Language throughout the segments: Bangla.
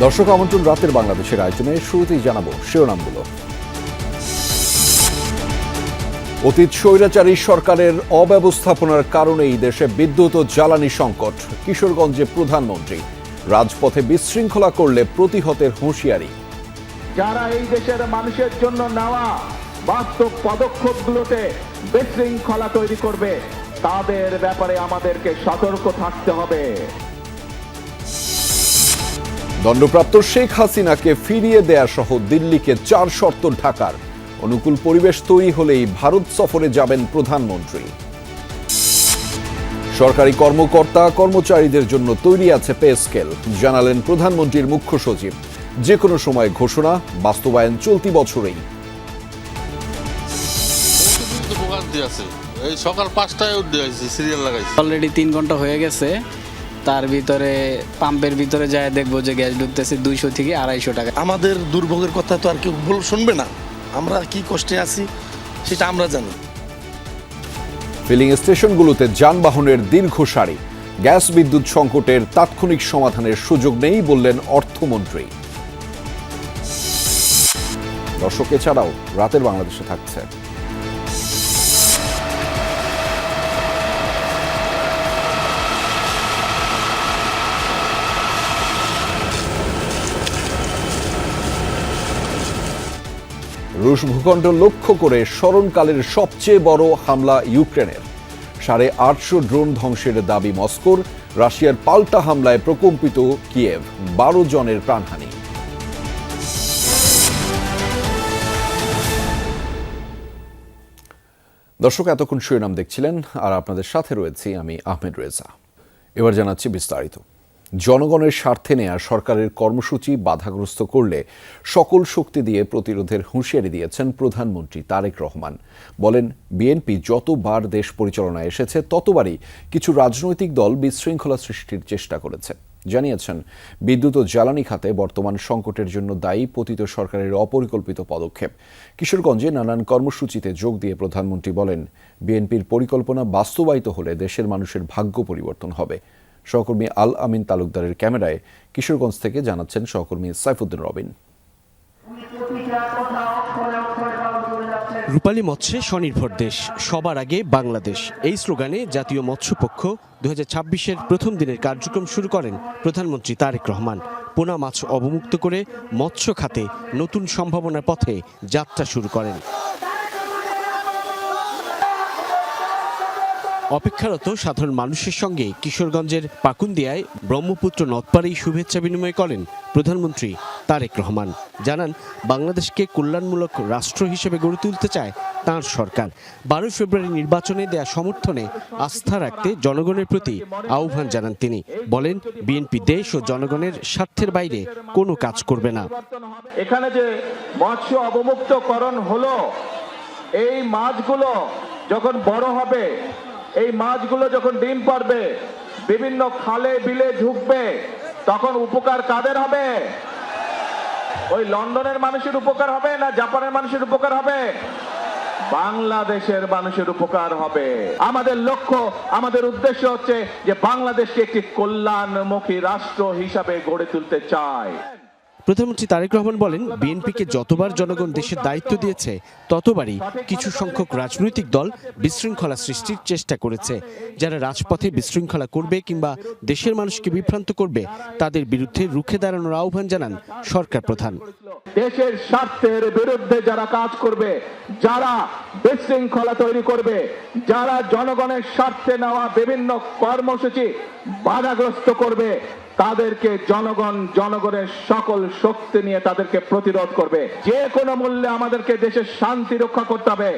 দর্শক আমন্ত্রণ রাতের বাংলাদেশের আয়োজনে শুরুতেই জানাবো শিরোনামগুলো। অতীত স্বৈরাচারী সরকারের অব্যবস্থাপনার কারণেই দেশে বিদ্যুৎ ও জ্বালানি সংকট। কিশোরগঞ্জে প্রধানমন্ত্রী, রাজপথে বিশৃঙ্খলা করলে প্রতিহতের হুঁশিয়ারি। যারা এই দেশের মানুষের জন্য নেওয়া বাস্তব পদক্ষেপগুলোতে বিশৃঙ্খলা তৈরি করবে, তাদের ব্যাপারে আমাদেরকে সতর্ক থাকতে হবে। দণ্ডপ্রাপ্ত শেখ হাসিনাকে ফিরিয়ে দেয়া সহ দিল্লিকে 4 শর্ত ঢাকার। অনুকূল পরিবেশ তৈরি হলেই ভারত সফরে যাবেন প্রধানমন্ত্রী। সরকারি কর্মকর্তা কর্মচারীদের জন্য তৈরি আছে পে স্কেল, জানালেন প্রধানমন্ত্রীর মুখ্য সচিব। যে কোনো সময় ঘোষণা, বাস্তবায়ন চলতি বছরেই। সকাল 5টায় সিরিয়াল লাগাইছে, অলরেডি 3 ঘন্টা হয়ে গেছে। তার ভিতরে পাম্পের ভিতরে যায় দেখবো যে গ্যাস ঢুকতেছে 200 থেকে 250 টাকা। আমাদের দুর্ভোগের কথা তো আর কেউ শুনবে না, আমরা কি কষ্টে আছি সেটা আমরা জানি। ফিলিং স্টেশনগুলোতে যানবাহনের দীর্ঘ সারি, গ্যাস বিদ্যুৎ সংকটের তাৎক্ষণিক সমাধানের সুযোগ নেই বললেন অর্থমন্ত্রী। দর্শক, এছাড়াও রাতের বাংলাদেশে থাকছে রুশ ভূখণ্ড লক্ষ্য করে স্মরণকালের সবচেয়ে বড় হামলা ইউক্রেনের। 850 ড্রোন ধ্বংসের দাবি মস্কোর। রাশিয়ার পাল্টা হামলায় প্রকম্পিত কিয়েভ, 12 জনের প্রাণহানি। দর্শক, এতক্ষণ শিরোনাম দেখছিলেন, আর আপনাদের সাথে রয়েছি আমি আহমেদ রেজা। এবার জানাচ্ছি বিস্তারিত। জনগণের স্বার্থে নেয়া সরকারের কর্মসূচি বাধাগ্রস্ত করলে সকল শক্তি দিয়ে প্রতিরোধের হুঁশিয়ারি দিয়েছেন প্রধানমন্ত্রী তারেক রহমান। বলেন, বিএনপি যতবার দেশ পরিচালনায় এসেছে ততবারই কিছু রাজনৈতিক দল বিশৃঙ্খলা সৃষ্টির চেষ্টা করেছে। জানিয়েছেন, বিদ্যুৎ ও জ্বালানি খাতে বর্তমান সংকটের জন্য দায়ী পতিত সরকারের অপরিকল্পিত পদক্ষেপ। কিশোরগঞ্জে নানান কর্মসূচিতে যোগ দিয়ে প্রধানমন্ত্রী বলেন, বিএনপির পরিকল্পনা বাস্তবায়িত হলে দেশের মানুষের ভাগ্য পরিবর্তন হবে। সহকর্মী আল আমিন তালুকদারের ক্যামেরায় কিশোরগঞ্জ থেকে জানাচ্ছেন সহকর্মী সাইফুদ্দিন রবিন। রূপালী মৎস্যে স্বনির্ভর দেশ, সবার আগে বাংলাদেশ, এই স্লোগানে জাতীয় মৎস্যপক্ষ 2026-এর প্রথম দিনের কার্যক্রম শুরু করেন প্রধানমন্ত্রী তারেক রহমান। পোনা মাছ অবমুক্ত করে মৎস্য খাতে নতুন সম্ভাবনার পথে যাত্রা শুরু করেন। অপেক্ষারত সাধারণ মানুষের সঙ্গে কিশোরগঞ্জের পাকুন্দিয়ায় ব্রহ্মপুত্র নদপাড়েই শুভেচ্ছা বিনিময় করেন প্রধানমন্ত্রী তারেক রহমান। জানান, বাংলাদেশকে কল্যাণমূলক রাষ্ট্র হিসেবে গড়ে তুলতে চায় তাঁর সরকার। 12 ফেব্রুয়ারি নির্বাচনে দেয়া সমর্থনে আস্থা রাখতে জনগণের প্রতি আহ্বান জানান তিনি। বলেন, বিএনপি দেশ ও জনগণের স্বার্থের বাইরে কোনো কাজ করবে না। এখানে যে মৎস্য অবমুক্তকরণ হলো, এই মাছগুলো যখন বড় হবে, এই মাছগুলো যখন ডিম পারবে, বিভিন্ন খালে বিলে ঢুকবে, তখন উপকার কাদের হবে? ওই লন্ডনের মানুষের উপকার হবে না জাপানের মানুষের উপকার হবে? বাংলাদেশের মানুষের উপকার হবে। আমাদের লক্ষ্য, আমাদের উদ্দেশ্য হচ্ছে যে বাংলাদেশকে একটি কল্যাণমুখী রাষ্ট্র হিসাবে গড়ে তুলতে চায়। প্রধানমন্ত্রী তারেক রহমান বলেন, বিএনপিকে যতবার জনগণ দেশের দায়িত্ব দিয়েছে ততবারই কিছু সংখ্যক রাজনৈতিক দল বিশৃঙ্খলা সৃষ্টির চেষ্টা করেছে। যারা রাজপথে বিশৃঙ্খলা করবে কিংবা দেশের মানুষকে বিভ্রান্ত করবে, তাদের বিরুদ্ধে রুখে দাঁড়ানোর আহ্বান জানান সরকার প্রধান। দেশের স্বার্থের বিরুদ্ধে যারা কাজ করবে, যারা বিশৃঙ্খলা তৈরি করবে, যারা জনগণের স্বার্থে নেওয়া বিভিন্ন কর্মসূচি বাধাগ্রস্ত করবে, তাদেরকে জনগণের সকল শক্তি নিয়ে তাদেরকে প্রতিরোধ করবে। যে কোনো মূল্যে আমাদেরকে দেশের শান্তি রক্ষা করতে হবে।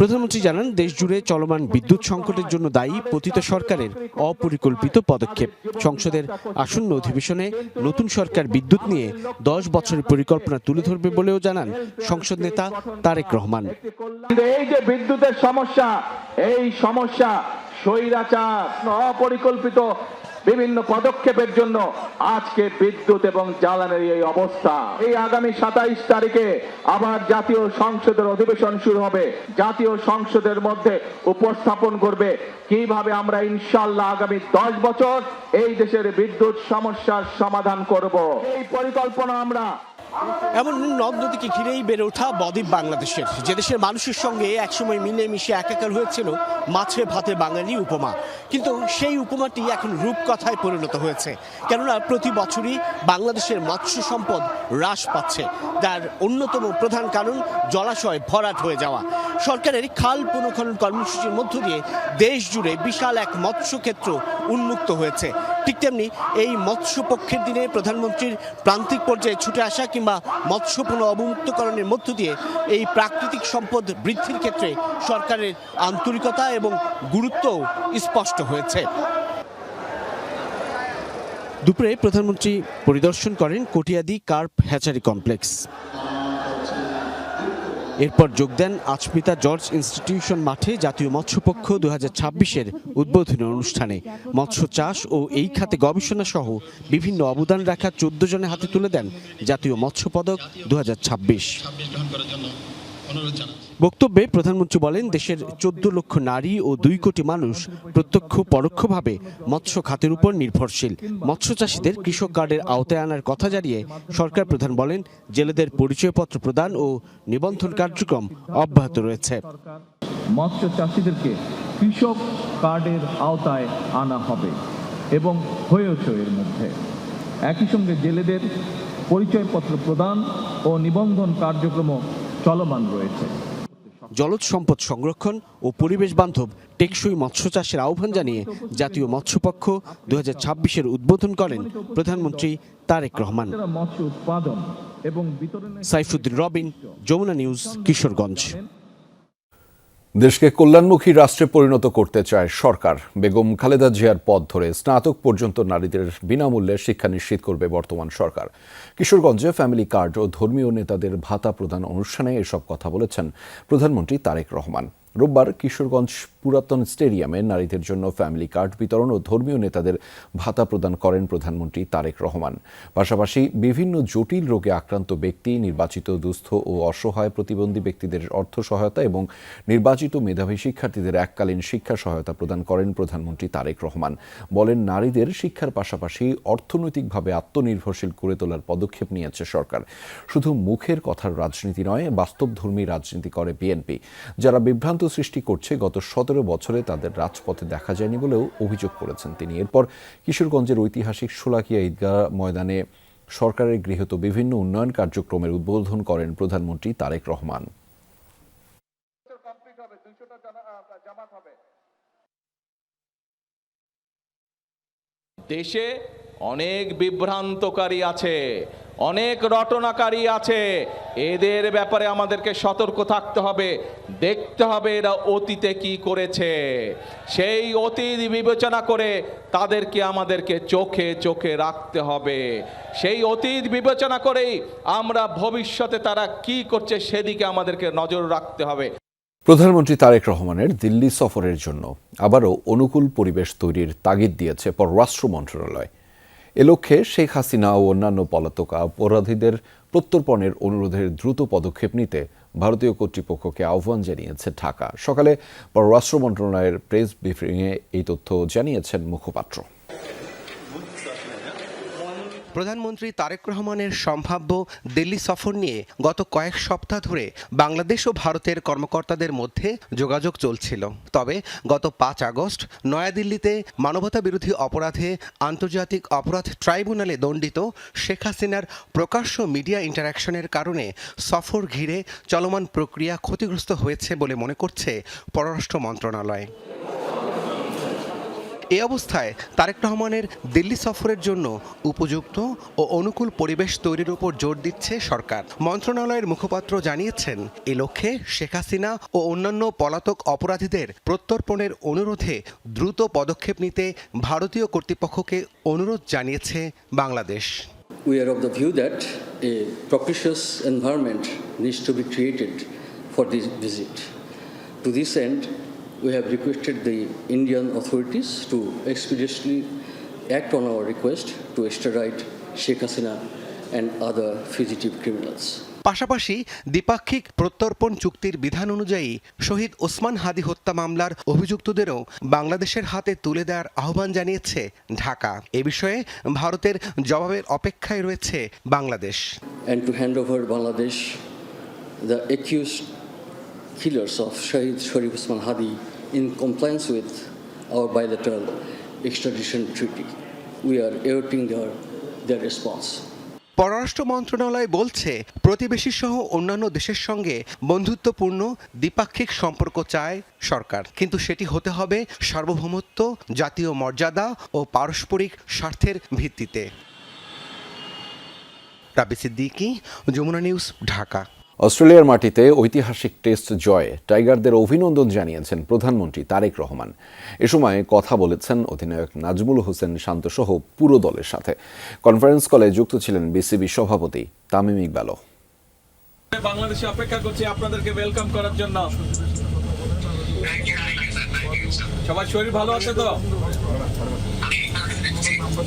প্রধানমন্ত্রী জানান, দেশ জুড়ে চলমান বিদ্যুৎ সংকটের জন্য দায়ী পতিত সরকারের অপরিকল্পিত পদক্ষেপ। সংসদের আসন্ন অধিবেশনে নতুন সরকার বিদ্যুৎ নিয়ে 10 বছরের পরিকল্পনা তুলে ধরবে বলেও জানান সংসদ নেতা তারেক রহমান। এই যে বিদ্যুতের সমস্যা, এই সমস্যা স্বৈরাচার অপরিকল্পিত বিভিন্ন পদক্ষেপের জন্য আজকে বিদ্যুৎ এবং জ্বালানির এই অবস্থা। এই আগামী 27 তারিখে আবার জাতীয় সংসদের অধিবেশন শুরু হবে। জাতীয় সংসদের মধ্যে উপস্থাপন করবে কিভাবে আমরা ইনশাআল্লাহ আগামী 10 বছর এই দেশের বিদ্যুৎ সমস্যার সমাধান করব। এই পরিকল্পনা আমরা এমন নদ নদীকে ঘিরেই বেড়ে ওঠা বদ্বীপ বাংলাদেশের, যে দেশের মানুষের সঙ্গে একসময় মিলেমিশে একাকার হয়েছিল মাছে ভাতে বাঙালি উপমা। কিন্তু সেই উপমাটি এখন রূপকথায় পরিণত হয়েছে, কেননা প্রতি বছরই বাংলাদেশের মৎস্য সম্পদ হ্রাস পাচ্ছে, যার অন্যতম প্রধান কারণ জলাশয় ভরাট হয়ে যাওয়া। সরকারের খাল পুনঃখনন কর্মসূচির মধ্য দিয়ে দেশ জুড়ে বিশাল এক মৎস্যক্ষেত্র উন্মুক্ত হয়েছে। ঠিক তেমনি এই মৎস্য পক্ষের দিনে প্রধানমন্ত্রীর প্রান্তিক পর্যায়ে ছুটে আসা কিংবা মৎস্য পুনঃ অবমুক্তকরণের মধ্য দিয়ে এই প্রাকৃতিক সম্পদ বৃদ্ধির ক্ষেত্রে সরকারের আন্তরিকতা এবং গুরুত্বও স্পষ্ট হয়েছে। দুপুরে প্রধানমন্ত্রী পরিদর্শন করেন কটিয়াদি কার্প হ্যাচারি কমপ্লেক্স। এরপর যোগ দেন আচমিতা জর্জ ইনস্টিটিউশন মাঠে জাতীয় মৎস্যপক্ষ 2026-এর উদ্বোধনী অনুষ্ঠানে। মৎস্য চাষ ও এই খাতে গবেষণা সহ বিভিন্ন অবদান রাখা 14 জনের হাতে তুলে দেন জাতীয় মৎস্য পদক 2026। বক্তব্যে প্রধানমন্ত্রী বলেন, দেশের 14 লক্ষ নারী ও 2 কোটি মানুষ প্রত্যক্ষ পরোক্ষভাবে মৎস্য খাতের উপর নির্ভরশীল। মৎস্য চাষীদের কৃষক কার্ডের আওতায় আনার কথা জানিয়ে সরকার প্রধান বলেন, জেলেদের পরিচয়পত্র প্রদান ও নিবন্ধন কার্যক্রম অব্যাহত রয়েছে। মৎস্য চাষীদেরকে কৃষক কার্ডের আওতায় আনা হবে এবং হয়েছে এর মধ্যে। একই সঙ্গে জেলেদের পরিচয়পত্র প্রদান ও নিবন্ধন কার্যক্রম চলমান রয়েছে। জলজ সম্পদ সংরক্ষণ ও পরিবেশ বান্ধব টেকসই মৎস্য চাষের আহ্বান জানিয়ে জাতীয় মৎস্যপক্ষ 2026-এর উদ্বোধন করেন প্রধানমন্ত্রী তারেক রহমান। মৎস্য উৎপাদন এবং বিতরণ। সাইফুদ্দিন রবিন, যমুনা নিউজ, কিশোরগঞ্জ। দেশকে কল্যাণমুখী রাষ্ট্রে পরিণত করতে চায় সরকার। বেগম খালেদা জিয়ার পথ ধরে স্নাতক পর্যন্ত নারীদের বিনামূল্যে শিক্ষা নিশ্চিত করবে বর্তমান সরকার। কিশোরগঞ্জে ফ্যামিলি কার্ড ও ধর্মীয় নেতাদের ভাতা প্রদান অনুষ্ঠানে এসব কথা বলেছেন প্রধানমন্ত্রী তারেক রহমান। রোববার কিশোরগঞ্জ পুরাতন স্টেডিয়ামে নারীদের জন্য ফ্যামিলি কার্ড বিতরণ ও ধর্মীয় নেতাদের ভাতা প্রদান করেন প্রধানমন্ত্রী তারেক রহমান। পাশাপাশি বিভিন্ন জটিল রোগে আক্রান্ত ব্যক্তি, নির্বাচিত দুস্থ ও অসহায় প্রতিবন্ধী ব্যক্তিদের অর্থ সহায়তা এবং নির্বাচিত মেধাবী শিক্ষার্থীদের এককালীন শিক্ষা সহায়তা প্রদান করেন প্রধানমন্ত্রী তারেক রহমান। বলেন, নারীদের শিক্ষার পাশাপাশি অর্থনৈতিকভাবে আত্মনির্ভরশীল করে তোলার পদক্ষেপ নিয়েছে সরকার। শুধু মুখের কথার রাজনীতি নয়, বাস্তবধর্মী রাজনীতি করে বিএনপি। যারা বিভ্রান্ত সৃষ্টি করছে, গত 17 বছরে তাদের রাজপথে দেখা যায়নি বলেও অভিযোগ করেছেন তিনি। এরপর কিশোরগঞ্জের ঐতিহাসিক শোলাকিয়া ঈদগাহ ময়দানে সরকারের গৃহীত বিভিন্ন উন্নয়ন কার্যক্রমের উদ্বোধন করেন প্রধানমন্ত্রী তারেক রহমান। দেশে অনেক বিভ্রান্তকারী আছে, অনেক রটনাকারী আছে। এদের ব্যাপারে আমাদেরকে সতর্ক থাকতে হবে, দেখতে হবে এরা অতীতে কি করেছে। সেই অতীত বিবেচনা করে তাদেরকে আমাদেরকে চোখে চোখে রাখতে হবে। সেই অতীত বিবেচনা করেই আমরা ভবিষ্যতে তারা কি করছে সেদিকে আমাদেরকে নজর রাখতে হবে। প্রধানমন্ত্রী তারেক রহমানের দিল্লি সফরের জন্য আবারও অনুকূল পরিবেশ তৈরির তাগিদ দিয়েছে পররাষ্ট্র মন্ত্রণালয়। এ লক্ষ্যে শেখ হাসিনা ও অন্যান্য পলাতক অপরাধীদের প্রত্যর্পণের অনুরোধের দ্রুত পদক্ষেপ নিতে ভারতীয় কর্তৃপক্ষকে আহ্বান জানিয়েছে ঢাকা। সকালে পররাষ্ট্র মন্ত্রণালয়ের প্রেস ব্রিফিংয়ে এই তথ্য জানিয়েছেন মুখপাত্র। প্রধানমন্ত্রী তারেক রহমানের সম্ভাব্য দিল্লি সফর নিয়ে গত কয়েক সপ্তাহ ধরে বাংলাদেশ ও ভারতের কর্মকর্তাদের মধ্যে যোগাযোগ চলছিল। তবে গত 5 আগস্ট নয়াদিল্লিতে মানবতাবিরোধী অপরাধে আন্তর্জাতিক অপরাধ ট্রাইব্যুনালে দণ্ডিত শেখ হাসিনার প্রকাশ্য মিডিয়া ইন্টারাকশনের কারণে সফর ঘিরে চলমান প্রক্রিয়া ক্ষতিগ্রস্ত হয়েছে বলে মনে করছে পররাষ্ট্র মন্ত্রণালয়। এই অবস্থায় তারেক রহমানের দিল্লি সফরের জন্য উপযুক্ত ও অনুকূল পরিবেশ তৈরির উপর জোর দিচ্ছে সরকার। মন্ত্রণালয়ের মুখপাত্র জানিয়েছেন, এ লক্ষ্যে শেখ হাসিনা ও অন্যান্য পলাতক অপরাধীদের প্রত্যর্পণের অনুরোধে দ্রুত পদক্ষেপ নিতে ভারতীয় কর্তৃপক্ষকে অনুরোধ জানিয়েছে Bangladesh. We are of the view that a propitious environment needs to be created for this visit. To this end, we have requested the Indian authorities to expeditiously act on our request to extradite Sheikh Hasina and other fugitive criminals. পাশাপাশি দ্বিপাক্ষিক প্রত্যর্পণ চুক্তির বিধান অনুযায়ী শহীদ ওসমান হাদি হত্যা মামলার অভিযুক্তদেরও বাংলাদেশের হাতে তুলে দেওয়ার আহ্বান জানিয়েছে ঢাকা। এ বিষয়ে ভারতের জবাবের অপেক্ষায় রয়েছে Bangladesh. And to hand over Bangladesh the accused killers of Shahid Sharif Osman Hadi in compliance with our bilateral extradition treaty. We are awaiting their response. পররাষ্ট্র মন্ত্রণালয় বলছে প্রতিবেশী সহ অন্যান্য দেশের সঙ্গে বন্ধুত্বপূর্ণ দ্বিপাক্ষিক সম্পর্ক চায় সরকার, কিন্তু সেটি হতে হবে সার্বভৌমত্ব, জাতীয় মর্যাদা ও পারস্পরিক স্বার্থের ভিত্তিতে। রাবি সিদ্দিকী, যমুনা নিউজ, ঢাকা। অস্ট্রেলিয়ার মাটিতে ঐতিহাসিক টেস্ট জয়ে টাইগারদের অভিনন্দন জানিয়েছেন প্রধানমন্ত্রী তারেক রহমান। এ সময় কথা বলেছেন অধিনায়ক নাজমুল হোসেন শান্তসহ পুরো দলের সাথে। কনফারেন্স কলে যুক্ত ছিলেন বিসিবি সভাপতি তামিম ইকবালও। বাংলাদেশে অপেক্ষা করছি আপনাদেরকে ওয়েলকাম করার জন্য। সবার শরীর ভালো আছে তো?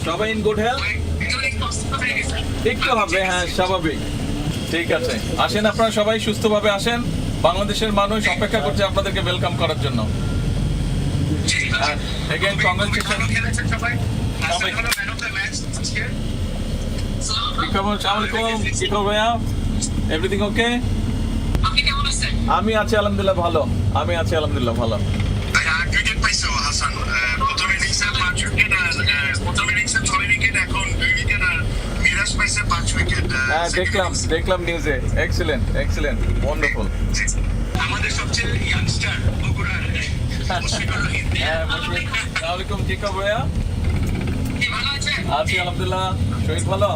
সবাই ইন গুড হেলথ? একটু হবে, হ্যাঁ স্বাভাবিক, ঠিক আছে। আসেন আপনারা সবাই সুস্থভাবে আসেন। বাংলাদেশের মানুষ অপেক্ষা করছে আপনাদেরকে ওয়েলকাম করার জন্য। Again, congratulations. Everything okay? আমি আছি আলহামদুলিল্লাহ ভালো। দেখলাম নিউজে। Excellent, wonderful. আমাদের সবচেয়ে ইয়াংস্টার বগুড়ার আসসালামু কি খবর ভাইয়া? আছি আলহামদুলিল্লাহ। শরীর ভালো?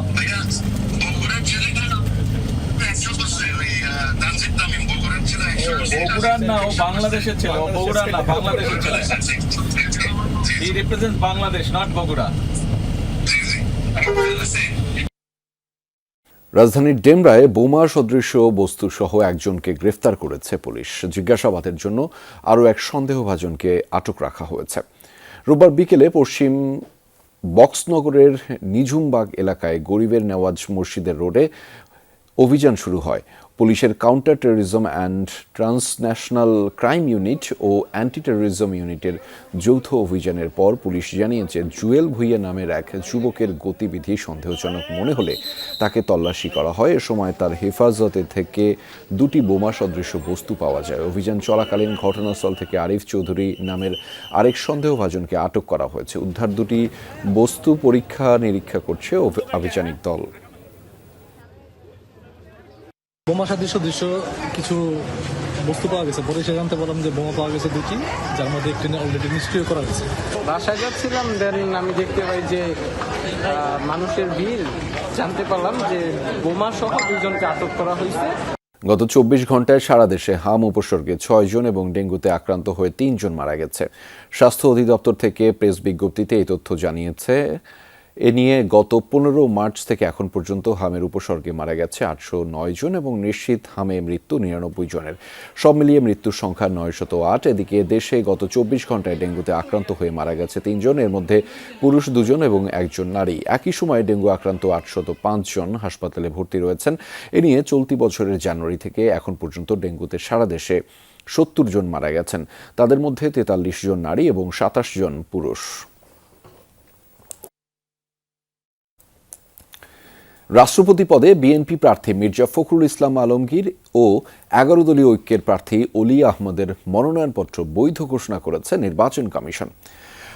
বগুড়ার না, ও বাংলাদেশের ছেলে। ও বগুড়ার না, বাংলাদেশের ছেলে। হি রিপ্রেজেন্টস বাংলাদেশ, নট বগুড়া। রাজধানীর ডেমরায় বোমা সদৃশ বস্তুসহ একজনকে গ্রেফতার করেছে পুলিশ। জিজ্ঞাসাবাদের জন্য আরও এক সন্দেহভাজনকে আটক রাখা হয়েছে। রোববার বিকেলে পশ্চিম বক্সনগরের নিঝুমবাগ এলাকায় গরিবের নেওয়াজ মসজিদের রোডে অভিযান শুরু হয়। পুলিশের counter terrorism and transnational crime unit ও অ্যান্টি টেরোরিজম ইউনিটের যৌথ অভিযানের পর পুলিশ জানিয়েছে জুয়েল ভুইয়া নামের এক যুবকের গতিবিধি সন্দেহজনক মনে হলে তাকে তল্লাশি করা হয়। এ সময় তার হেফাজতে থেকে দুটি বোমা সদৃশ বস্তু পাওয়া যায়। অভিযান চলাকালীন ঘটনাস্থল থেকে আরিফ চৌধুরী নামের আরেক সন্দেহভাজনকে আটক করা হয়েছে। উদ্ধার দুটি বস্তু পরীক্ষা নিরীক্ষা করছে আভিযানিক দল। বোমা সদৃশ কিছু বস্তু পাওয়া গেছে। পরে সে জানতে পারলাম যে বোমা পাওয়া গেছে দুটি, যার মধ্যে একটি অলরেডি নিষ্ক্রিয় করা গেছে। বাসায় যাচ্ছিলাম, দেন আমি দেখতে পাই যে মানুষের ভিড়, জানতে পারলাম যে বোমা সহ দুইজনকে আটক করা হয়েছে। গত 24 ঘন্টায় সারা দেশে হাম উপসর্গে 6 জন এবং ডেঙ্গুতে আক্রান্ত হয়ে 3 জন মারা গেছে। স্বাস্থ্য অধিদপ্তর থেকে প্রেস বিজ্ঞপ্তিতে এই তথ্য জানিয়েছে। এ নিয়ে গত 15 মার্চ থেকে এখন পর্যন্ত হামের উপসর্গে মারা গেছে 809 জন এবং নিশ্চিত হামে মৃত্যু 99 জনের। সব মিলিয়ে মৃত্যুর সংখ্যা 908। এদিকে দেশে গত 24 ঘন্টায় ডেঙ্গুতে আক্রান্ত হয়ে মারা গেছে 3 জন, এর মধ্যে পুরুষ 2 জন এবং 1 জন নারী। একই সময়ে ডেঙ্গু আক্রান্ত 805 জন হাসপাতালে ভর্তি রয়েছেন। এ নিয়ে চলতি বছরের জানুয়ারি থেকে এখন পর্যন্ত ডেঙ্গুতে সারা দেশে 70 জন মারা গেছেন। তাদের মধ্যে 43 জন নারী এবং 27 জন পুরুষ। রাষ্ট্রপতি পদে বিএনপি প্রার্থী মির্জা ফখরুল ইসলাম আলমগীর ও 11 দলীয় ঐক্যের প্রার্থী অলি আহমদের মনোনয়নপত্র বৈধ ঘোষণা করেছে নির্বাচন কমিশন।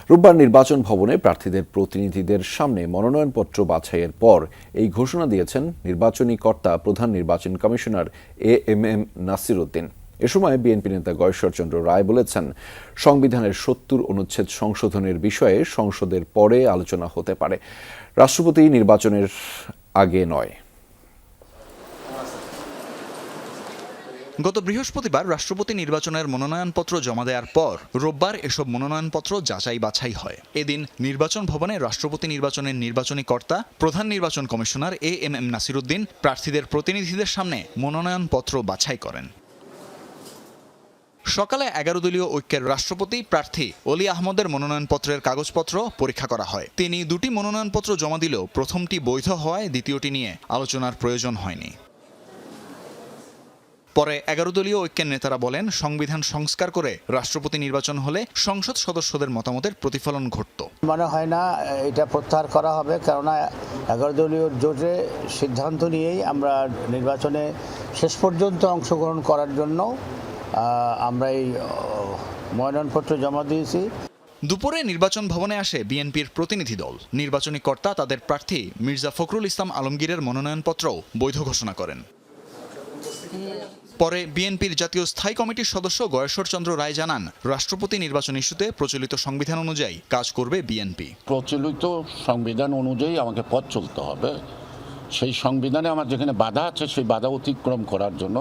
রোববার নির্বাচন ভবনে প্রার্থীদের প্রতিনিধিদের সামনে মনোনয়নপত্র বাছাইয়ের পর এই ঘোষণা দিয়েছেন নির্বাচনী কর্তা প্রধান নির্বাচন কমিশনার এএমএম নাসির উদ্দিন। এ সময় বিএনপি নেতা গয়েশ্বরচন্দ্র রায় বলেছেন, সংবিধানের 70 অনুচ্ছেদ সংশোধনের বিষয়ে সংসদের পরে আলোচনা হতে পারে, রাষ্ট্রপতি নির্বাচনের আগে নয়। গত বৃহস্পতিবার রাষ্ট্রপতি নির্বাচনের মনোনয়নপত্র জমা দেওয়ার পর রোববার এসব মনোনয়নপত্র যাচাই বাছাই হয়। এদিন নির্বাচন ভবনে রাষ্ট্রপতি নির্বাচনের নির্বাচনী কর্তা প্রধান নির্বাচন কমিশনার এএমএম নাসির উদ্দিন প্রার্থীদের প্রতিনিধিদের সামনে মনোনয়নপত্র বাছাই করেন। সকালে 11 দলীয় ঐক্যের রাষ্ট্রপতি প্রার্থী অলি আহমদের মনোনয়নপত্রের কাগজপত্র পরীক্ষা করা হয়। তিনি 2টি মনোনয়নপত্র জমা দিলেও প্রথমটি বৈধ হওয়ায় দ্বিতীয়টি নিয়ে আলোচনার প্রয়োজন হয়নি। পরে 11 দলীয় ঐক্যের নেতারা বলেন, সংবিধান সংস্কার করে রাষ্ট্রপতি নির্বাচন হলে সংসদ সদস্যদের মতামতের প্রতিফলন ঘটত। মনে হয় না এটা প্রত্যাহার করা হবে, কেননা 11 দলীয় জোটে সিদ্ধান্ত নিয়েই আমরা নির্বাচনে শেষ পর্যন্ত অংশগ্রহণ করার জন্য আমরা এই মনোনয়নপত্র জমা দিয়েছি। দুপুরে নির্বাচন ভবনে আসে বিএনপির প্রতিনিধি দল। নির্বাচনী কর্তা তাদের প্রার্থী মির্জা ফখরুল ইসলাম আলমগীরের মনোনয়নপত্রও বৈধ ঘোষণা করেন। পরে বিএনপির জাতীয় স্থায়ী কমিটির সদস্য গয়েশ্বর চন্দ্র রায় জানান, রাষ্ট্রপতি নির্বাচন ইস্যুতে প্রচলিত সংবিধান অনুযায়ী কাজ করবে বিএনপি। প্রচলিত সংবিধান অনুযায়ী আমাকে পথ চলতে হবে। সেই সংবিধানে আমার যেখানে বাধা আছে সেই বাধা অতিক্রম করার জন্য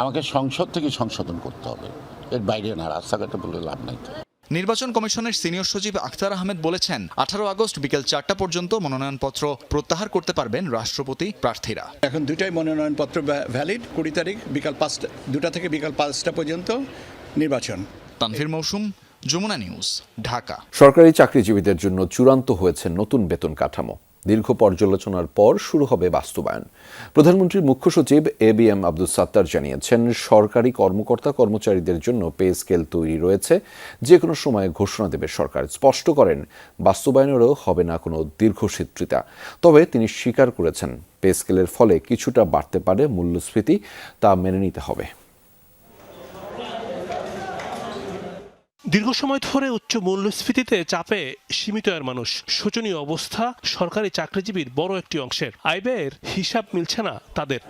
আমাকে সংসদ থেকে সংশোধন করতে হবে। এর বাইরে না, রাস্তাঘাটে বলে লাভ নাই। নির্বাচন কমিশনের সিনিয়র সচিব আখতার আহমেদ বলেছেন, 18 আগস্ট বিকেল 4টা পর্যন্ত মনোনয়নপত্র প্রত্যাহার করতে পারবেন রাষ্ট্রপতি প্রার্থীরা। এখন দুটাই মনোনয়নপত্র ভ্যালিড। 20 তারিখ বিকাল 2টা থেকে বিকাল 5টা পর্যন্ত নির্বাচন। তানভীর মৌসুম, যমুনা নিউজ, ঢাকা। সরকারি চাকরিজীবীদের জন্য চূড়ান্ত হয়েছে নতুন বেতন কাঠামো। দীর্ঘ পর্যালোচনার পর শুরু হবে বাস্তবায়ন। প্রধানমন্ত্রীর মুখ্য সচিব এবিএম আব্দুল সাত্তার জানিয়েছেন, সরকারি কর্মকর্তা কর্মচারীদের জন্য পে স্কেল তৈরি রয়েছে, যে কোনো সময়ে ঘোষণা দেবে সরকার। স্পষ্ট করেন, বাস্তবায়নেরও হবে না কোনো দীর্ঘসূত্রিতা। তবে তিনি স্বীকার করেছেন, পে স্কেলের ফলে কিছুটা বাড়তে পারে মূল্যস্ফীতি, তা মেনে নিতে হবে। দীর্ঘ সময় ধরে উচ্চ মূল্যস্ফীতিতে চাপে সীমিত আয়ের মানুষ। শোচনীয় অবস্থা সরকারি চাকরিজীবীর বড় একটি অংশের। আয় ব্যয়ের হিসাব মিলছে না তাদের।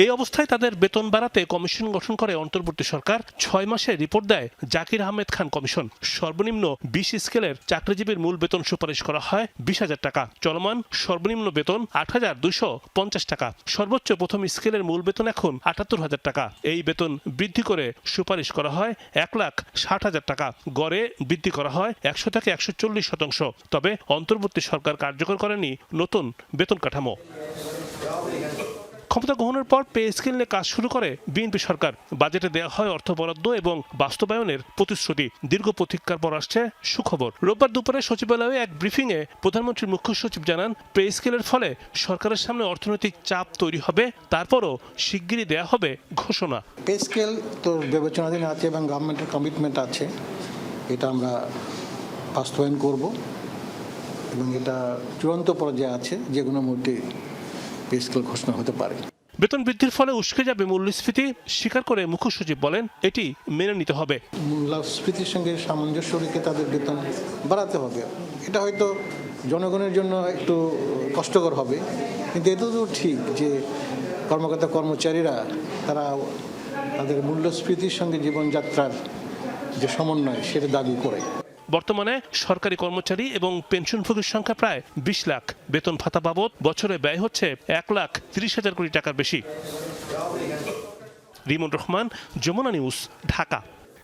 এই অবস্থায় তাদের বেতন বাড়াতে কমিশন গঠন করে অন্তর্বর্তী সরকার। 6 মাসের রিপোর্ট দেয় জাকির আহমেদ খান কমিশন। সর্বনিম্ন 20 স্কেলের চাকরিজীবীর মূল বেতন সুপারিশ করা হয় 20,000 টাকা। চলমান সর্বনিম্ন বেতন 8,250 টাকা। সর্বোচ্চ প্রথম স্কেলের মূল বেতন এখন 78,000 টাকা। এই বেতন বৃদ্ধি করে সুপারিশ করা হয় 1,60,000 টাকা। গড়ে বৃদ্ধি করা হয় 100 থেকে 140%। তবে অন্তর্বর্তী সরকার কার্যকর করেনি নতুন বেতন কাঠামো। ক্ষমতা গ্রহণের পর পে স্কেল নিয়ে কাজ শুরু করে বিএনপি সরকার। বাজেটে দেওয়া হয় অর্থ বরাদ্দ এবং বাস্তবায়নের প্রতিশ্রুতি। দীর্ঘ প্রতীক্ষার পর আসছে সুখবর। রোববার দুপুরে সচিবালয়ে এক ব্রিফিংয়ে প্রধানমন্ত্রীর মুখ্য সচিব জানান, পে স্কেলের ফলে সরকারের সামনে অর্থনৈতিক চাপ তৈরি হবে, তারপরও শিগগিরই দেওয়া হবে ঘোষণা। পে স্কেল তো বিবেচনাধীন আছে এবং গভর্নমেন্টের কমিটমেন্ট আছে, এটা আমরা বাস্তবায়ন করব এবং এটা চূড়ান্ত পর্যায়ে আছে, যে কোনো মুহূর্তে পে স্কেল ঘোষণা হতে পারে। বেতন বৃদ্ধির ফলে উস্কে যাবে মূল্যস্ফীতি স্বীকার করে মুখ্য সচিব বলেন, এটি মেনে নিতে হবে। মূল্যস্ফীতির সঙ্গে সামঞ্জস্য রেখে তাদের বেতন বাড়াতে হবে। এটা হয়তো জনগণের জন্য একটু কষ্টকর হবে, কিন্তু এটা তো ঠিক যে কর্মকর্তা কর্মচারীরা তারা তাদের মূল্যস্ফীতির সঙ্গে জীবনযাত্রার যে সমন্বয় সেটা দাবি করে। বর্তমানে সরকারি কর্মচারী এবং পেনশনভোগীর সংখ্যা প্রায় 20 লাখ। বেতন ভাতা বাবদ বছরে ব্যয় হচ্ছে 1,30,000 কোটি টাকার বেশি। রিমন রহমান, যমুনা নিউজ, ঢাকা।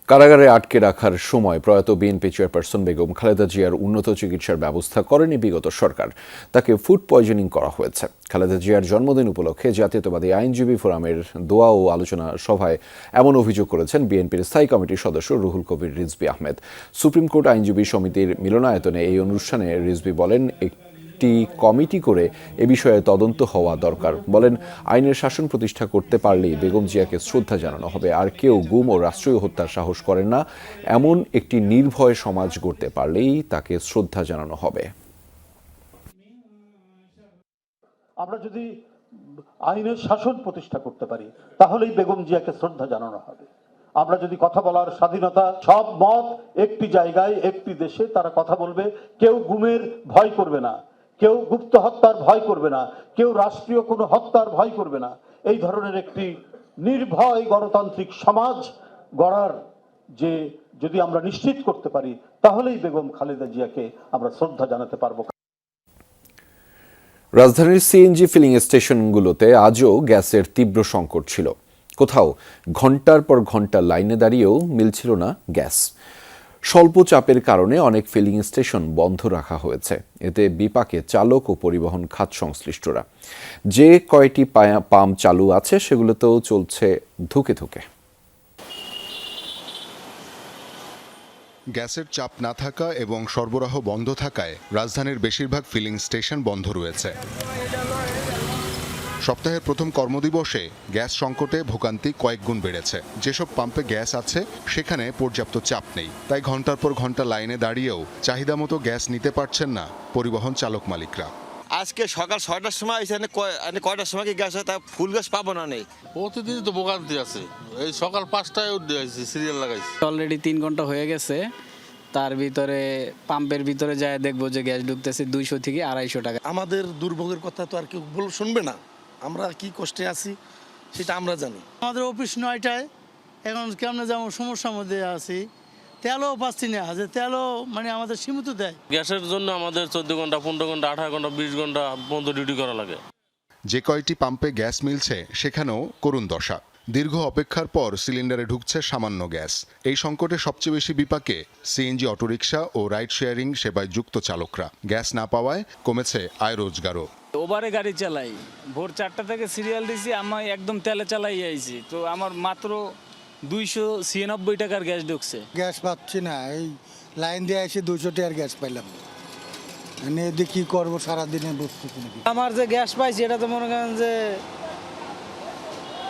কারাগারে আটকে রাখার সময় প্রয়াত বিএনপি চেয়ারপারসন বেগম খালেদা জিয়ার উন্নত চিকিৎসার ব্যবস্থা করেনি বিগত সরকার। তাকে ফুড পয়জনিং করা হয়েছে। খালেদা জিয়ার জন্মদিন উপলক্ষে জাতীয়তাবাদী আইনজীবী ফোরামের দোয়া ও আলোচনা সভায় এমন অভিযোগ করেছেন বিএনপির স্থায়ী কমিটির সদস্য রুহুল কবির রিজভী আহমেদ। সুপ্রিম কোর্ট আইনজীবী সমিতির মিলনায়তনে এই অনুষ্ঠানে রিজভী বলেন, একটি কমিটি করে এ বিষয়ে তদন্ত হওয়া দরকার। বলেন, আইনের শাসন প্রতিষ্ঠা করতে পারলেই বেগম জিয়াকে শ্রদ্ধা জানানো হবে। আর কেউ গুম ও রাষ্ট্রীয় হত্যার সাহস করেন না, এমন একটি নির্ভয় সমাজ গড়তে পারলেই তাকে শ্রদ্ধা জানানো হবে। আমরা যদি আইনের শাসন প্রতিষ্ঠা করতে পারি তাহলেই বেগম জিয়াকে শ্রদ্ধা জানানো হবে। আমরা যদি কথা বলার স্বাধীনতা, সব মত একটি জায়গায় একটি দেশে তারা কথা বলবে, কেউ গুমের ভয় করবে না, কেউ গুপ্ত হত্যার ভয় করবে না, কেউ রাষ্ট্রীয় কোনো হত্যার ভয় করবে না। এই ধরনের একটি নির্ভয় গণতান্ত্রিক সমাজ গড়ার যে যদি আমরা নিশ্চিত করতে পারি তাহলেই বেগম খালেদা জিয়াকে আমরা শ্রদ্ধা জানাতে পারবো। রাজধানীর সিএনজি ফিলিং স্টেশনগুলোতে আজও গ্যাসের তীব্র সংকট ছিল। কোথাও ঘন্টার পর ঘন্টা লাইনে দাঁড়িয়েও মিলছিল না গ্যাস। স্বল্প চাপের কারণে অনেক ফিলিং স্টেশন বন্ধ রাখা হয়েছে। এতে বিপাকে চালক ও পরিবহন খাত সংশ্লিষ্টরা। যে কয়টি পাম্প চালু আছে সেগুলোতেও চলছে ধুকে ধুকে। গ্যাসের চাপ না থাকা এবং সরবরাহ বন্ধ থাকায় রাজধানীর বেশিরভাগ ফিলিং স্টেশন বন্ধ রয়েছে। সপ্তাহের প্রথম কর্মদিবসে গ্যাস সংকটে ভোগান্তি কয়েক গুণ বেড়েছে। যেসব পাম্পে গ্যাস আছে সেখানে পর্যাপ্ত চাপ নেই, তাই ঘন্টার পর ঘন্টা লাইনে দাঁড়িয়েও চাহিদা মতো গ্যাস নিতে পারছেন না পরিবহন চালক মালিকরা। আজকে সকাল ৬টার সময় এখানে কয়টার সময় কি গ্যাস হয় তা ফুল গ্যাস পাবো না নেই। প্রতিদিন তো ভোগান্তি আছে। এই সকাল ৫টায় উঠে আইছি, সিরিয়াল লাগাইছি। অলরেডি ৩ ঘন্টা হয়ে গেছে, তার ভিতরে পাম্পের ভিতরে যায় দেখবো যে গ্যাস ঢুকতেছে ২০০ থেকে ২৫০ টাকা। আমাদের দুর্ভোগের কথা তো আর কেউ শুনবে না। আমরা কি কষ্টে আছি সেটা আমরা জানি। আমাদের অফিস ৯টায়, এখন কেমন যেমন সমস্যার মধ্যে আছি, তেলও পাচ্ছি না, যে তেলও মানে আমাদের সীমিত দেয়। গ্যাসের জন্য আমাদের ১৪ ঘন্টা, ১৫ ঘন্টা, ১৮ ঘন্টা, ২০ ঘন্টা পর্যন্ত ডিউটি করা লাগে। যে কয়টি পাম্পে গ্যাস মিলছে সেখানেও করুণ দশা। দীর্ঘ অপেক্ষার পর সিলিন্ডারে ঢুকছে সামান্য গ্যাস। এই সংকটে সবচেয়ে বেশি বিপাকে সিএনজি অটোরিকশা ও রাইড শেয়ারিং সেবায় যুক্ত চালকরা। গ্যাস না পাওয়ায় কমেছে আয় রোজগারও। ওভারে গাড়ি চালাই, ভোর ৪টা থেকে সিরিয়াল দিছি, আমি একদম তেলে চালাই আইছি, তো আমার মাত্র ২৯৬ টাকার গ্যাস ঢুকছে। গ্যাস পাচ্ছি না, এই লাইন দিয়ে এসে ২০০ টাকার গ্যাস পাইলাম। মানে এদিকে কি করবো সারাদিনে বুঝতে পারি। আমার যে গ্যাস পাইছি এটা তো মনে করেন যে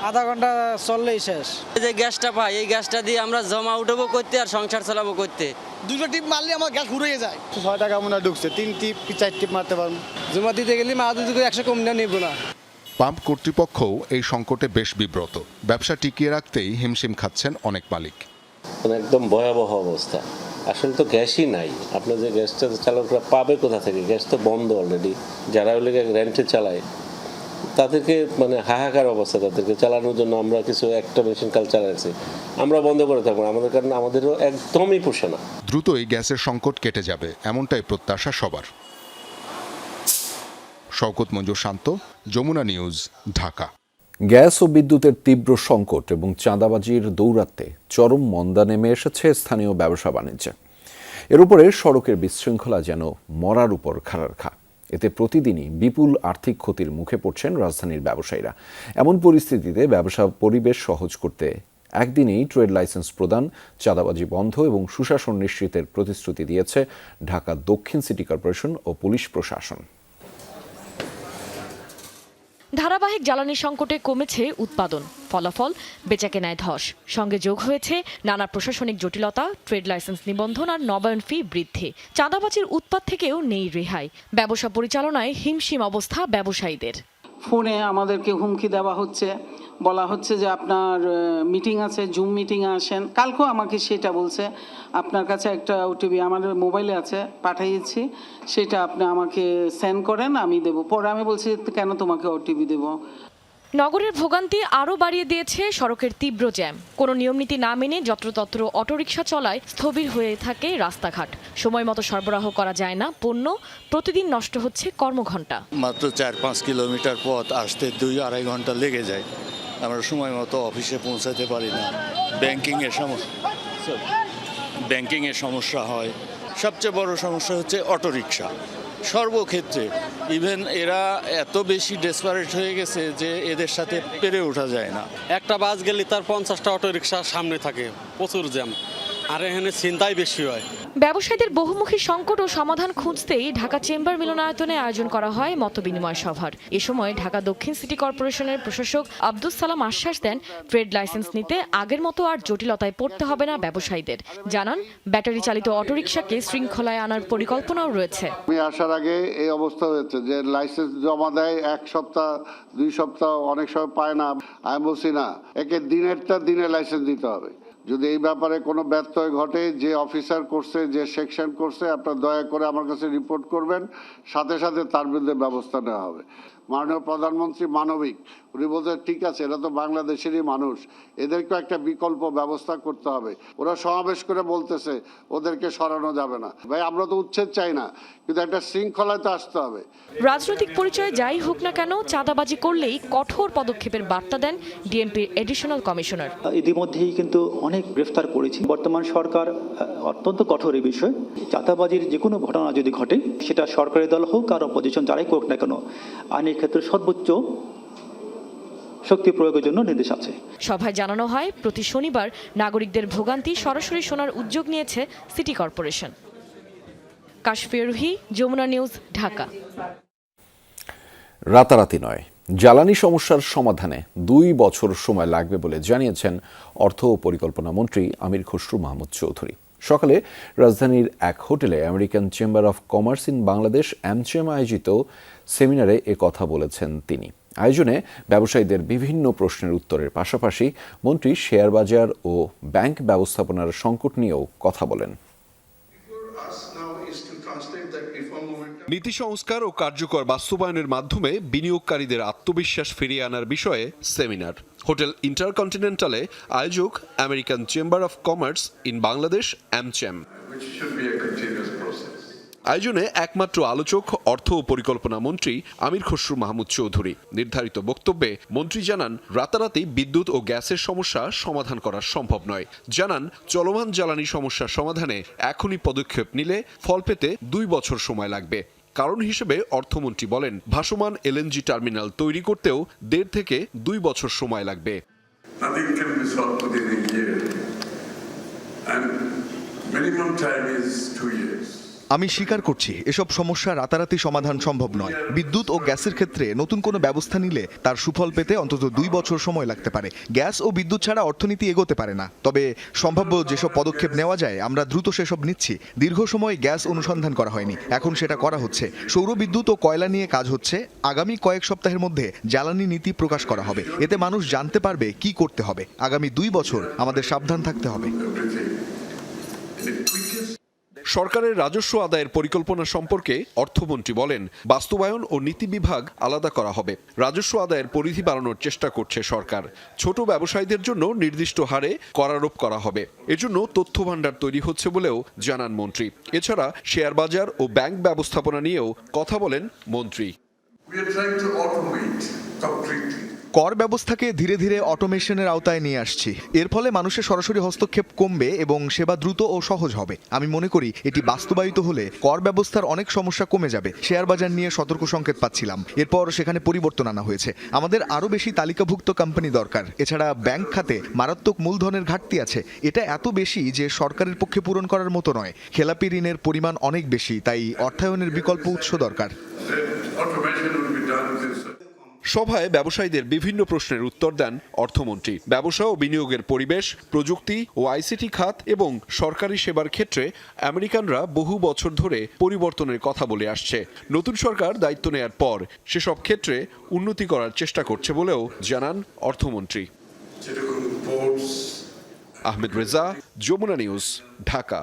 আধা ঘন্টা চললেই শেষ। এই যে গ্যাসটা পাই, এই গ্যাসটা দিয়ে আমরা জমা উঠাবো করতে আর সংসার চালাবো করতে। ২টো টিপ মারলে আমার গ্যাস ঘুরে যায়। ৬ টাকা মনে ঢুকছে, ৩ টিপ কি 4 টিপ মারতে পারবো। জমা দিতে গেলে মা দুটো ১০০ কম নেব না। পাম্প কর্তৃপক্ষও এই সংকটে বেশ বিব্রত। ব্যবসা টিকিয়ে রাখতেই হিমশিম খাচ্ছেন অনেক মালিক। একদম ভয়াবহ অবস্থা। আসলে তো গ্যাসই নাই। আপনার যে গ্যাসটা চালকরা পাবে কোথা থেকে? গ্যাস তো বন্ধ অলরেডি। যারা ওই রেন্টে চালায় তাদেরকে মানে হাহাকার অবস্থা। তাদেরকে চালানোর জন্য আমরা কিছু একটা মেশিন কাল চালাচ্ছি, আমরা বন্ধ করে থাকবো আমাদের, কারণ আমাদেরও একদমই পোষে না। দ্রুতই গ্যাসের সংকট কেটে যাবে এমনটাই প্রত্যাশা সবার। শওকত মঞ্জুর শান্ত, যমুনা নিউজ, ঢাকা। গ্যাস ও বিদ্যুতের তীব্র সংকট এবং চাঁদাবাজির দৌরাত্ম্যে চরম মন্দা নেমে এসেছে স্থানীয় ব্যবসা বাণিজ্যে। এর উপরে সড়কের বিশৃঙ্খলা যেন মরার উপর খাড়ার খা। এতে প্রতিদিনই বিপুল আর্থিক ক্ষতির মুখে পড়ছেন রাজধানীর ব্যবসায়ীরা। এমন পরিস্থিতিতে ব্যবসা পরিবেশ সহজ করতে একদিনেই ট্রেড লাইসেন্স প্রদান, চাঁদাবাজি বন্ধ এবং সুশাসন নিশ্চিতের প্রতিশ্রুতি দিয়েছে ঢাকা দক্ষিণ সিটি কর্পোরেশন ও পুলিশ প্রশাসন। ধারাবাহিক জ্বালানি সংকটে কমেছে উৎপাদন, ফলাফল বেচাকেনায় ধস, সঙ্গে যোগ হয়েছে নানা প্রশাসনিক জটিলতা, ট্রেড লাইসেন্স নিবন্ধন আর নবায়ন ফি বৃদ্ধি। চাঁদাবাজির উৎপাত থেকেও নেই রেহাই। ব্যবসা পরিচালনায় হিমশিম অবস্থা ব্যবসায়ীদের। ফোনে আমাদেরকে হুমকি দেওয়া হচ্ছে, বলা হচ্ছে যে আপনার মিটিং আছে, জুম মিটিংয়ে আসেন। কালকেও আমাকে সেটা বলছে, আপনার কাছে একটা ওটিপি আমার মোবাইলে আছে, পাঠিয়েছি, সেটা আপনি আমাকে সেন্ড করেন, আমি দেবো। পরে আমি বলছি কেন তোমাকে ওটিপি দেবো। নগরের ভোগান্তি আরও বাড়িয়ে দিয়েছে সড়কের তীব্র জ্যাম। কোনো নিয়মনীতি না মেনে যত্রতত্র অটোরিকশা চলায় স্থবির হয়ে থাকে রাস্তাঘাট। সময় মতো সরবরাহ করা যায় না পণ্য, প্রতিদিন নষ্ট হচ্ছে কর্মঘণ্টা। মাত্র 4-5 কিলোমিটার পথ আসতে 2-2.5 ঘন্টা লেগে যায়। আমরা সময় মতো অফিসে পৌঁছাতে পারি না। ব্যাংকিংয়ের সমস্যা হয়। সবচেয়ে বড় সমস্যা হচ্ছে অটোরিকশা। সর্বক্ষেত্রে ইভেন এরা এত বেশি ডেসপারেট হয়ে গেছে যে এদের সাথে পেরে ওঠা যায় না। একটা বাস গেলে তার 50টা অটোরিকশা সামনে থাকে, প্রচুর জ্যাম, আর এখানে চিন্তাই বেশি হয়। ব্যবসায়ীদের বহুমুখী সংকট ও সমাধান খুঁজতেই ঢাকা চেম্বার মিলনায়তনে আয়োজন করা হয় মতবিনিময় সভার। এ সময় ঢাকা দক্ষিণ সিটি কর্পোরেশনের প্রশাসক আব্দুস সালাম আশ্বাস দেন, ট্রেড লাইসেন্স নিতে আগের মতো আর জটিলতায় পড়তে হবে না ব্যবসায়ীদের। জানান, ব্যাটারি চালিত অটোরিকশাকে শৃঙ্খলায় আনার পরিকল্পনাও রয়েছে। আমি আসার আগে এই অবস্থা হয়েছে যে লাইসেন্স জমা দেয় 1 সপ্তাহ 2 সপ্তাহ, অনেক সময় পায় না। আমি বলছি না, একে দিনে লাইসেন্স দিতে হবে। যদি এই ব্যাপারে কোনো ব্যত্যয় ঘটে, যে অফিসার করছে, যে সেকশন করছে, আপনার দয়া করে আমার কাছে রিপোর্ট করবেন, সাথে সাথে তার বিরুদ্ধে ব্যবস্থা নেওয়া হবে। মাননীয় প্রধানমন্ত্রী মানবিক, উনি বলতে ঠিক আছে, এরা তো বাংলাদেশেরই মানুষ, এদেরকেও একটা বিকল্প ব্যবস্থা করতে হবে। ওরা সমাবেশ করে বলতেছে ওদেরকে সরানো যাবে না। ভাই, আমরা তো উচ্ছেদ চাই না, কিন্তু একটা শৃঙ্খলায় তো আসতে হবে। রাজনৈতিক পরিচয় যাই হোক না কেন, চাঁদাবাজি করলেই কঠোর পদক্ষেপের বার্তা দেন ডিএমপির এডিশনাল কমিশনার। ইতিমধ্যেই কিন্তু অনেক গ্রেফতার করেছি। বর্তমান সরকার অত্যন্ত কঠোর এই বিষয়। চাঁদাবাজির যে কোনো ঘটনা যদি ঘটে, সেটা সরকারি দল হোক আর অপোজিশন যারাই করুক না কেন, আইনের ক্ষেত্রে সর্বোচ্চ শক্তি প্রয়োগের জন্য নির্দেশ আছে। সভায় জানানো হয় প্রতি শনিবার নাগরিকদের ভোগান্তি সরাসরি শোনার উদ্যোগ নিয়েছে city corporation. Kashfia Ruhi, Jamuna news, Dhaka. রাতারাতি নয়, জ্বালানি সমস্যার সমাধানে 2 বছর সময় লাগবে বলে জানিয়েছেন অর্থ ও পরিকল্পনা মন্ত্রী আমির খসরু মাহমুদ চৌধুরী। সকালে রাজধানীর এক হোটেলে American chamber of commerce in Bangladesh AmCham আয়োজিত সেমিনারে কথা বলেছেন তিনি। আয়োজনে ব্যবসায়ীদের বিভিন্ন প্রশ্নের উত্তরের পাশাপাশি মন্ত্রী শেয়ার বাজার ও ব্যাংক ব্যবস্থাপনার সংকট নিয়েও কথা বলেন। নীতি সংস্কার ও কার্যকর বাস্তবায়নের মাধ্যমে বিনিয়োগকারীদের আত্মবিশ্বাস ফিরিয়ে আনার বিষয়ে সেমিনার। হোটেল ইন্টারকন্টিনেন্টালে আয়োজক American chamber of commerce in Bangladesh AmCham। আয়োজনে একমাত্র আলোচক অর্থ ও পরিকল্পনা মন্ত্রী আমির খসরু মাহমুদ চৌধুরী। নির্ধারিত বক্তব্যে মন্ত্রী জানান, রাতারাতি বিদ্যুৎ ও গ্যাসের সমস্যা সমাধান করা সম্ভব নয়। জানান, চলমান জ্বালানি সমস্যার সমাধানে এখনই পদক্ষেপ নিলে ফল পেতে 2 বছর সময় লাগবে। কারণ হিসেবে অর্থমন্ত্রী বলেন, ভাসমান LNG টার্মিনাল তৈরি করতেও 1.5 থেকে 2 বছর সময় লাগবে। আমি স্বীকার করছি এসব সমস্যা রাতারাতি সমাধান সম্ভব নয়। বিদ্যুৎ ও গ্যাসের ক্ষেত্রে নতুন কোনো ব্যবস্থা নিলে তার সুফল পেতে অন্তত 2 বছর সময় লাগতে পারে। গ্যাস ও বিদ্যুৎ ছাড়া অর্থনীতি এগোতে পারে না। তবে সম্ভাব্য যেসব পদক্ষেপ নেওয়া যায় আমরা দ্রুত সেসব নিচ্ছি। দীর্ঘ সময় গ্যাস অনুসন্ধান করা হয়নি, এখন সেটা করা হচ্ছে। সৌর বিদ্যুৎ ও কয়লা নিয়ে কাজ হচ্ছে। আগামী কয়েক সপ্তাহের মধ্যে জ্বালানি নীতি প্রকাশ করা হবে। এতে মানুষ জানতে পারবে কি করতে হবে। আগামী 2 বছর আমাদের সাবধান থাকতে হবে। সরকারের রাজস্ব আদায়ের পরিকল্পনা সম্পর্কে অর্থমন্ত্রী বলেন, বাস্তবায়ন ও নীতি বিভাগ আলাদা করা হবে। রাজস্ব আদায়ের পরিধি বাড়ানোর চেষ্টা করছে সরকার। ছোট ব্যবসায়ীদের জন্য নির্দিষ্ট হারে কর আরোপ করা হবে। এজন্য তথ্য ভাণ্ডার তৈরি হচ্ছে বলেও জানান মন্ত্রী। এছাড়া শেয়ার বাজার ও ব্যাংক ব্যবস্থাপনা নিয়েও কথা বলেন মন্ত্রী। কর ব্যবস্থাকে ধীরে ধীরে অটোমেশনের আওতায় নিয়ে আসছি। এর ফলে মানুষের সরাসরি হস্তক্ষেপ কমবে এবং সেবা দ্রুত ও সহজ হবে। আমি মনে করি এটি বাস্তবায়িত হলে কর ব্যবস্থার অনেক সমস্যা কমে যাবে। শেয়ার বাজার নিয়ে সতর্ক সংকেত পাচ্ছিলাম, এরপর সেখানে পরিবর্তন আনা হয়েছে। আমাদের আরও বেশি তালিকাভুক্ত কোম্পানি দরকার। এছাড়া ব্যাংক খাতে মারাত্মক মূলধনের ঘাটতি আছে। এটা এত বেশি যে সরকারের পক্ষে পূরণ করার মতো নয়। খেলাপি ঋণের পরিমাণ অনেক বেশি, তাই অর্থায়নের বিকল্প উৎস দরকার। সভায় ব্যবসায়ীদের বিভিন্ন প্রশ্নের উত্তর দেন অর্থমন্ত্রী। ব্যবসা ও বিনিয়োগের পরিবেশ, প্রযুক্তি ও ICT খাত এবং সরকারি সেবার ক্ষেত্রে আমেরিকানরা বহু বছর ধরে পরিবর্তনের কথা বলে আসছে। নতুন সরকার দায়িত্ব নেয়ার পর সেসব ক্ষেত্রে উন্নতি করার চেষ্টা করছে বলেও জানান অর্থমন্ত্রী। আহমেদ রেজা, যমুনা নিউজ, ঢাকা।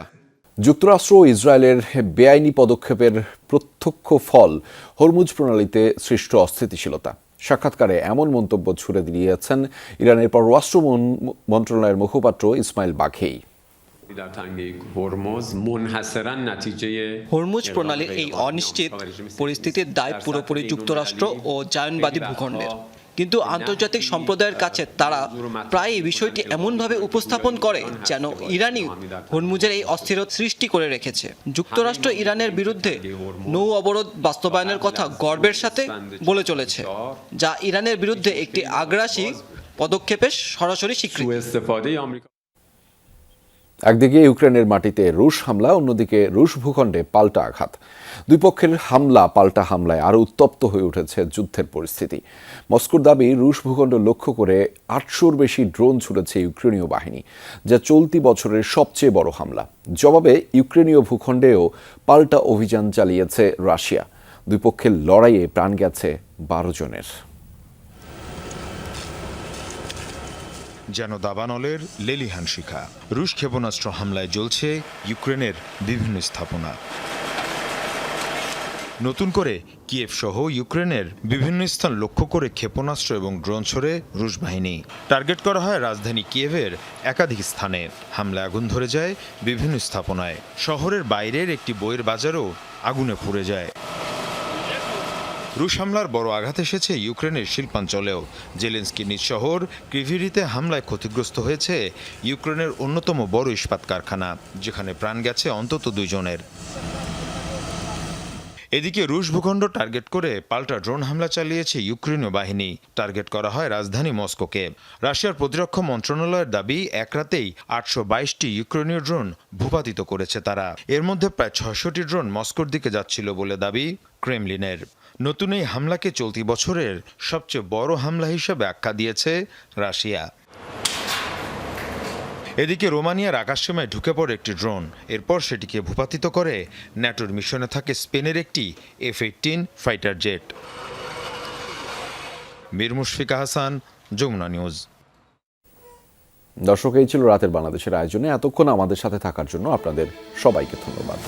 যুক্তরাষ্ট্র ও ইসরায়েলের বেআইনি পদক্ষেপের প্রত্যক্ষ ফল হরমুজ প্রণালীতে সৃষ্ট অস্থিতিশীলতা। সাক্ষাৎকারে এমন মন্তব্য ছুড়ে দিয়েছেন ইরানের পররাষ্ট্র মন্ত্রণালয়ের মুখপাত্র ইসমাইল বাঘেই। হরমুজ প্রণালীর এই অনিশ্চিত পরিস্থিতির দায় পুরোপুরি যুক্তরাষ্ট্র ও জায়নবাদী ভূখণ্ডের। কিন্তু আন্তর্জাতিক সম্প্রদায়ের কাছে তারা প্রায় এই বিষয়টি এমনভাবে উপস্থাপন করে যেন ইরানই হরমুজের এই অস্থিরতা সৃষ্টি করে রেখেছে। যুক্তরাষ্ট্র ইরানের বিরুদ্ধে নৌ অবরোধ বাস্তবায়নের কথা গর্বের সাথে বলে চলেছে, যা ইরানের বিরুদ্ধে একটি আগ্রাসী পদক্ষেপের সরাসরি স্বীকৃতি। একদিকে ইউক্রেনের মাটিতে রুশ হামলা, অন্যদিকে রুশ ভূখণ্ডে পাল্টা আঘাত। দুই পক্ষের হামলা পাল্টা হামলায় আরও উত্তপ্ত হয়ে উঠেছে যুদ্ধের পরিস্থিতি। মস্কোর দাবি, রুশ ভূখণ্ড লক্ষ্য করে 800-র বেশি ড্রোন ছুড়েছে ইউক্রেনীয় বাহিনী, যা চলতি বছরের সবচেয়ে বড় হামলা। জবাবে ইউক্রেনীয় ভূখণ্ডেও পাল্টা অভিযান চালিয়েছে রাশিয়া। দুই পক্ষের লড়াইয়ে প্রাণ গেছে 12 জনের। যেন দাবানলের লেলিহান শিখা। রুশ ক্ষেপণাস্ত্র হামলায় জ্বলছে ইউক্রেনের বিভিন্ন স্থাপনা। নতুন করে কিয়েভ সহ ইউক্রেনের বিভিন্ন স্থান লক্ষ্য করে ক্ষেপণাস্ত্র এবং ড্রোন ছড়ে রুশ বাহিনী। টার্গেট করা হয় রাজধানী কিয়েভের একাধিক স্থানে। হামলায় আগুন ধরে যায় বিভিন্ন স্থাপনায়। শহরের বাইরের একটি বইয়ের বাজারও আগুনে পুড়ে যায়। রুশ হামলার বড় আঘাত এসেছে ইউক্রেনের শিল্পাঞ্চলেও। জেলেনস্কি নিজ শহর ক্রিভিরিতে হামলায় ক্ষতিগ্রস্ত হয়েছে ইউক্রেনের অন্যতম বড় ইস্পাত কারখানা, যেখানে প্রাণ গেছে অন্তত 2 জনের। এদিকে রুশ ভূখণ্ড টার্গেট করে পাল্টা ড্রোন হামলা চালিয়েছে ইউক্রেনীয় বাহিনী। টার্গেট করা হয় রাজধানী মস্কোকে। রাশিয়ার প্রতিরক্ষা মন্ত্রণালয়ের দাবি, এক রাতেই 822টি ইউক্রেনীয় ড্রোন ভূপাতিত করেছে তারা। এর মধ্যে প্রায় 600টি ড্রোন মস্কোর দিকে যাচ্ছিল বলে দাবি ক্রেমলিনের। নতুন এই হামলাকে চলতি বছরের সবচেয়ে বড় হামলা হিসেবে আখ্যা দিয়েছে রাশিয়া। এদিকে রোমানিয়ার আকাশসীমায় ঢুকে পড়ে একটি ড্রোন। এরপর সেটিকে ভূপাতিত করে ন্যাটোর মিশনে থাকে স্পেনের একটি F-18 fighter jet. Mir Mushfika Hasan, Jamuna news. দর্শক, এই ছিল রাতের বাংলাদেশের আয়োজনে। এতক্ষণ আমাদের সাথে থাকার জন্য আপনাদের সবাইকে ধন্যবাদ।